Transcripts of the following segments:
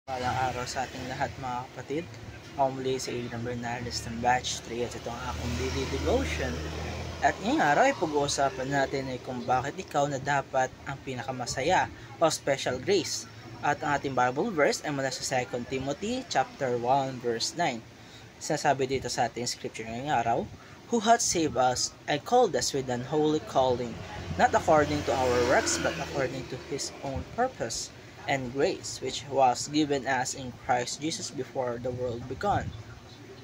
Walang araw sa ating lahat mga kapatid. Ako muli si Aidan Bernales ng Batch 3 at ito ang akong daily devotion. At ngayong araw ay pag-uusapan natin ay kung bakit ikaw na dapat ang pinakamasaya o special grace. At ang ating Bible verse ay mula sa 2 Timothy chapter 1 verse 9. Sinasabi dito sa ating scripture ngayong araw, "Who hath saved us and called us with an holy calling, not according to our works, but according to His own purpose and grace, which was given us in Christ Jesus before the world began."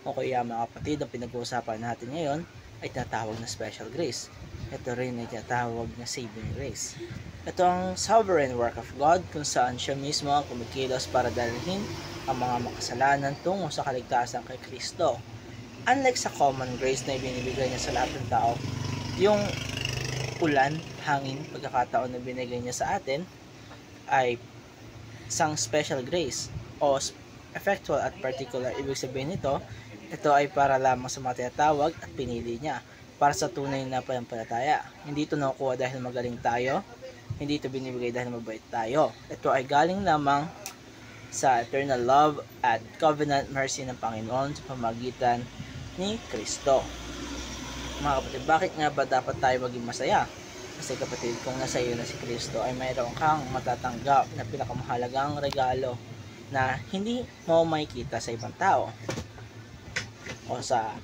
O kaya mga kapatid, ang pinag-uusapan natin ngayon ay tinatawag na special grace. Ito rin ay tinatawag na saving grace. Ito ang sovereign work of God kung saan siya mismo ang kumikilos para dalhin ang mga makasalanan tungo sa kaligtasan kay Kristo. Unlike sa common grace na ibinibigay niya sa lahat ng tao, yung ulan, hangin, pagkakataon na binigay niya sa atin ay isang special grace o effectual at particular. Ibig sabihin nito, ito ay para lamang sa mga tinatawag at pinili niya para sa tunay na pananampalataya. Hindi ito nakukuha dahil magaling tayo, hindi ito binibigay dahil mabait tayo. Ito ay galing lamang sa eternal love at covenant mercy ng Panginoon sa pamagitan ni Kristo. Mga kapatid, bakit nga ba dapat tayo maging masaya? Kasi kapatid, kung nasa iyo na si Kristo ay mayroon kang matatanggap na pinakamahalagang regalo na hindi mo makikita sa ibang tao o sa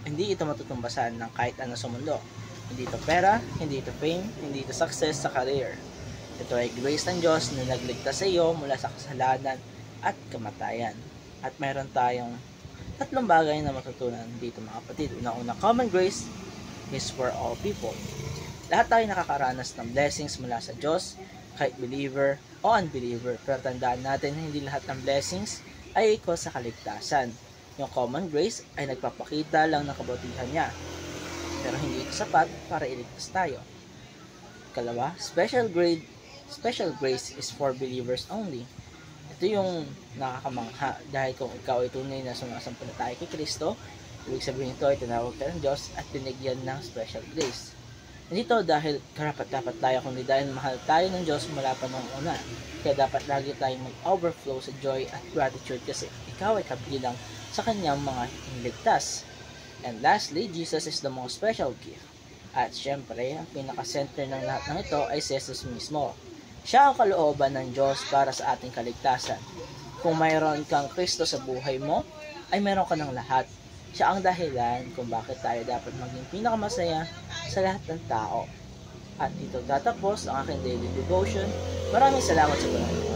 hindi ito matutumbasan ng kahit ano sa mundo. Hindi ito pera, hindi ito fame, hindi ito success sa career. Ito ay grace ng Diyos na nagligtas sa iyo mula sa kasalanan at kamatayan. At mayroon tayong tatlong bagay na matutunan dito mga kapatid. Una-una, common grace is for all people. Lahat tayo nakakaranas ng blessings mula sa Diyos, kahit believer o unbeliever. Pero tandaan natin, hindi lahat ng blessings ay equal sa kaligtasan. Yung common grace ay nagpapakita lang ng kabutihan niya, pero hindi ito sapat para iligtas tayo. Kalawa, special grace is for believers only. Ito yung nakakamangha dahil kung ikaw ay tunay na sumasampalataya kay Kristo, ibig sabihin ito ay tinawag ka ng Diyos at binigyan ng special grace. Hindi ito dahil karapat-dapat tayo, kundi dahil mahal tayo ng Diyos mula pa noong una. Kaya dapat lagi tayong mag-overflow sa joy at gratitude kasi ikaw ay kabilang sa kanyang mga iniligtas. And lastly, Jesus is the most special gift. At syempre, ang pinaka-center ng lahat ng ito ay si Jesus mismo. Siya ang kalooban ng Diyos para sa ating kaligtasan. Kung mayroon kang Kristo sa buhay mo, ay mayroon ka ng lahat. Siya ang dahilan kung bakit tayo dapat maging pinakamasaya sa lahat ng tao. At ito tatapos ang aking daily devotion. Maraming salamat sa panonood.